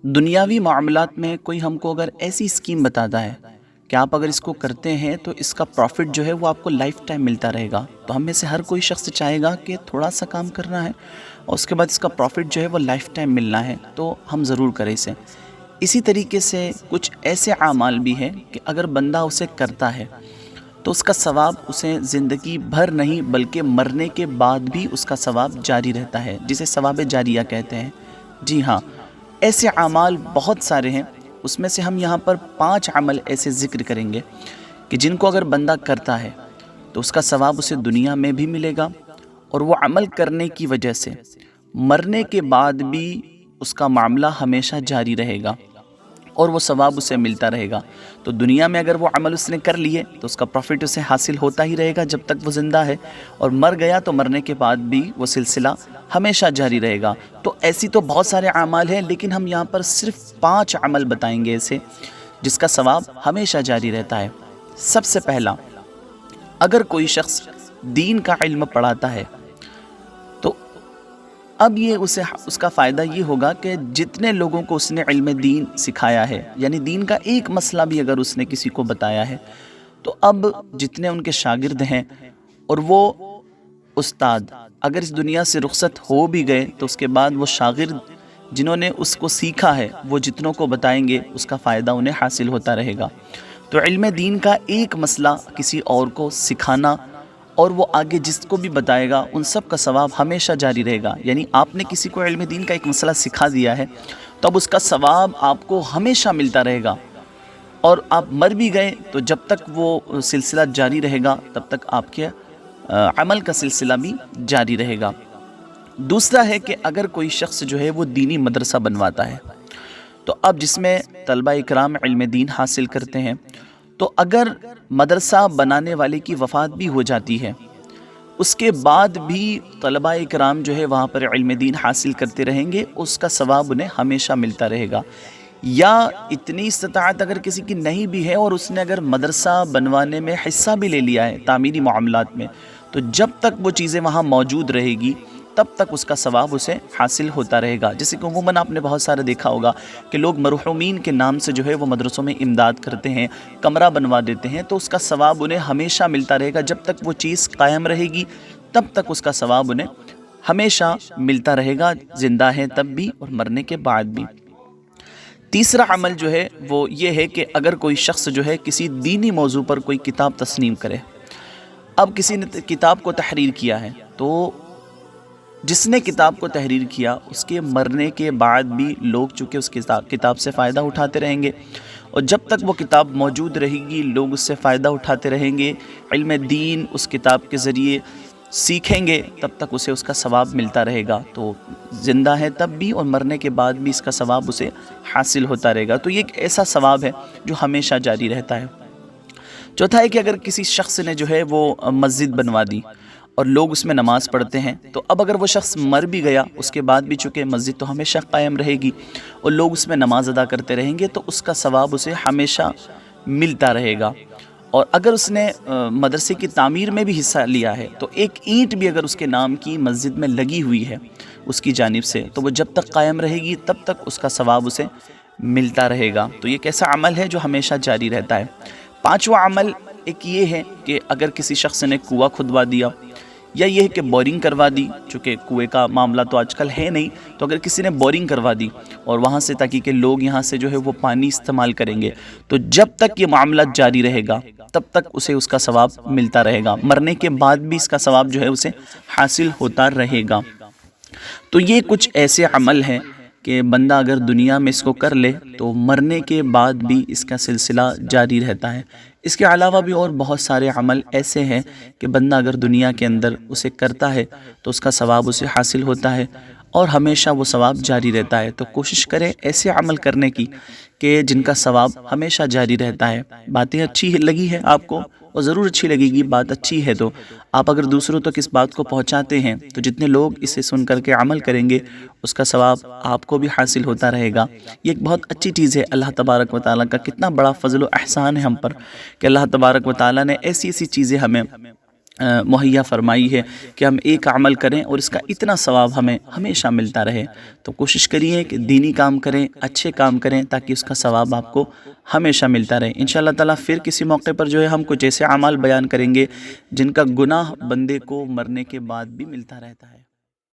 دنیاوی معاملات میں کوئی ہم کو اگر ایسی اسکیم بتاتا ہے کہ آپ اگر اس کو کرتے ہیں تو اس کا پروفٹ جو ہے وہ آپ کو لائف ٹائم ملتا رہے گا، تو ہم میں سے ہر کوئی شخص چاہے گا کہ تھوڑا سا کام کرنا ہے اور اس کے بعد اس کا پروفٹ جو ہے وہ لائف ٹائم ملنا ہے، تو ہم ضرور کریں اسے۔ اسی طریقے سے کچھ ایسے اعمال بھی ہیں کہ اگر بندہ اسے کرتا ہے تو اس کا ثواب اسے زندگی بھر نہیں بلکہ مرنے کے بعد بھی اس کا ثواب جاری رہتا ہے، جسے ثواب جاریہ کہتے ہیں۔ جی ہاں، ایسے اعمال بہت سارے ہیں، اس میں سے ہم یہاں پر 5 عمل ایسے ذکر کریں گے کہ جن کو اگر بندہ کرتا ہے تو اس کا ثواب اسے دنیا میں بھی ملے گا، اور وہ عمل کرنے کی وجہ سے مرنے کے بعد بھی اس کا معاملہ ہمیشہ جاری رہے گا اور وہ ثواب اسے ملتا رہے گا۔ تو دنیا میں اگر وہ عمل اس نے کر لیے تو اس کا پروفٹ اسے حاصل ہوتا ہی رہے گا جب تک وہ زندہ ہے، اور مر گیا تو مرنے کے بعد بھی وہ سلسلہ ہمیشہ جاری رہے گا۔ تو ایسی تو بہت سارے اعمال ہیں، لیکن ہم یہاں پر صرف 5 عمل بتائیں گے ایسے جس کا ثواب ہمیشہ جاری رہتا ہے۔ سب سے پہلا، اگر کوئی شخص دین کا علم پڑھاتا ہے تو اب یہ اس کا فائدہ یہ ہوگا کہ جتنے لوگوں کو اس نے علم دین سکھایا ہے، یعنی دین کا ایک مسئلہ بھی اگر اس نے کسی کو بتایا ہے، تو اب جتنے ان کے شاگرد ہیں اور وہ استاد اگر اس دنیا سے رخصت ہو بھی گئے تو اس کے بعد وہ شاگرد جنہوں نے اس کو سیکھا ہے وہ جتنوں کو بتائیں گے اس کا فائدہ انہیں حاصل ہوتا رہے گا۔ تو علم دین کا ایک مسئلہ کسی اور کو سکھانا اور وہ آگے جس کو بھی بتائے گا ان سب کا ثواب ہمیشہ جاری رہے گا۔ یعنی آپ نے کسی کو علم دین کا ایک مسئلہ سکھا دیا ہے تو اب اس کا ثواب آپ کو ہمیشہ ملتا رہے گا، اور آپ مر بھی گئے تو جب تک وہ سلسلہ جاری رہے گا تب تک آپ کے عمل کا سلسلہ بھی جاری رہے گا۔ دوسرا ہے کہ اگر کوئی شخص جو ہے وہ دینی مدرسہ بنواتا ہے، تو اب جس میں طلبہ اکرام علم دین حاصل کرتے ہیں، تو اگر مدرسہ بنانے والے کی وفات بھی ہو جاتی ہے اس کے بعد بھی طلبہ اکرام جو ہے وہاں پر علم دین حاصل کرتے رہیں گے، اس کا ثواب انہیں ہمیشہ ملتا رہے گا۔ یا اتنی استطاعت اگر کسی کی نہیں بھی ہے اور اس نے اگر مدرسہ بنوانے میں حصہ بھی لے لیا ہے تعمیری معاملات میں، تو جب تک وہ چیزیں وہاں موجود رہے گی تب تک اس کا ثواب اسے حاصل ہوتا رہے گا۔ جیسے کہ عموماً آپ نے بہت سارے دیکھا ہوگا کہ لوگ مرحومین کے نام سے جو ہے وہ مدرسوں میں امداد کرتے ہیں، کمرہ بنوا دیتے ہیں، تو اس کا ثواب انہیں ہمیشہ ملتا رہے گا۔ جب تک وہ چیز قائم رہے گی تب تک اس کا ثواب انہیں ہمیشہ ملتا رہے گا، زندہ ہے تب بھی اور مرنے کے بعد بھی۔ تیسرا عمل جو ہے وہ یہ ہے کہ اگر کوئی شخص جو ہے کسی دینی موضوع پر کوئی کتاب تصنیم کرے، اب کسی نے کتاب کو تحریر کیا ہے، تو جس نے کتاب کو تحریر کیا اس کے مرنے کے بعد بھی لوگ چونکہ اس کتاب سے فائدہ اٹھاتے رہیں گے، اور جب تک وہ کتاب موجود رہے گی لوگ اس سے فائدہ اٹھاتے رہیں گے، علم دین اس کتاب کے ذریعے سیکھیں گے، تب تک اسے اس کا ثواب ملتا رہے گا۔ تو زندہ ہے تب بھی اور مرنے کے بعد بھی اس کا ثواب اسے حاصل ہوتا رہے گا۔ تو یہ ایک ایسا ثواب ہے جو ہمیشہ جاری رہتا ہے۔ چوتھا ہے کہ اگر کسی شخص نے جو ہے وہ مسجد بنوا دی اور لوگ اس میں نماز پڑھتے ہیں، تو اب اگر وہ شخص مر بھی گیا اس کے بعد بھی چونکہ مسجد تو ہمیشہ قائم رہے گی اور لوگ اس میں نماز ادا کرتے رہیں گے، تو اس کا ثواب اسے ہمیشہ ملتا رہے گا۔ اور اگر اس نے مدرسے کی تعمیر میں بھی حصہ لیا ہے تو ایک اینٹ بھی اگر اس کے نام کی مسجد میں لگی ہوئی ہے اس کی جانب سے، تو وہ جب تک قائم رہے گی تب تک اس کا ثواب اسے ملتا رہے گا۔ تو یہ ایک ایسا عمل ہے جو ہمیشہ جاری رہتا ہے۔ پانچواں عمل ایک یہ ہے کہ اگر کسی شخص نے کنواں کھدوا دیا یا یہ ہے کہ بورنگ کروا دی، چونکہ کنویں کا معاملہ تو آج کل ہے نہیں، تو اگر کسی نے بورنگ کروا دی اور وہاں سے تاکہ کہ لوگ یہاں سے جو ہے وہ پانی استعمال کریں گے، تو جب تک یہ معاملہ جاری رہے گا تب تک اسے اس کا ثواب ملتا رہے گا، مرنے کے بعد بھی اس کا ثواب جو ہے اسے حاصل ہوتا رہے گا۔ تو یہ کچھ ایسے عمل ہیں کہ بندہ اگر دنیا میں اس کو کر لے تو مرنے کے بعد بھی اس کا سلسلہ جاری رہتا ہے۔ اس کے علاوہ بھی اور بہت سارے عمل ایسے ہیں کہ بندہ اگر دنیا کے اندر اسے کرتا ہے تو اس کا ثواب اسے حاصل ہوتا ہے اور ہمیشہ وہ ثواب جاری رہتا ہے۔ تو کوشش کریں ایسے عمل کرنے کی کہ جن کا ثواب ہمیشہ جاری رہتا ہے۔ باتیں اچھی لگی ہے آپ کو، اور ضرور اچھی لگے گی، بات اچھی ہے تو آپ اگر دوسروں تک اس بات کو پہنچاتے ہیں تو جتنے لوگ اسے سن کر کے عمل کریں گے اس کا ثواب آپ کو بھی حاصل ہوتا رہے گا۔ یہ ایک بہت اچھی چیز ہے۔ اللہ تبارک و تعالیٰ کا کتنا بڑا فضل و احسان ہے ہم پر کہ اللہ تبارک و تعالیٰ نے ایسی ایسی چیزیں ہمیں مہیا فرمائی ہے کہ ہم ایک عمل کریں اور اس کا اتنا ثواب ہمیں ہمیشہ ملتا رہے۔ تو کوشش کریے کہ دینی کام کریں، اچھے کام کریں، تاکہ اس کا ثواب آپ کو ہمیشہ ملتا رہے۔ انشاءاللہ تعالیٰ پھر کسی موقع پر جو ہے ہم کچھ ایسے اعمال بیان کریں گے جن کا گناہ بندے کو مرنے کے بعد بھی ملتا رہتا ہے۔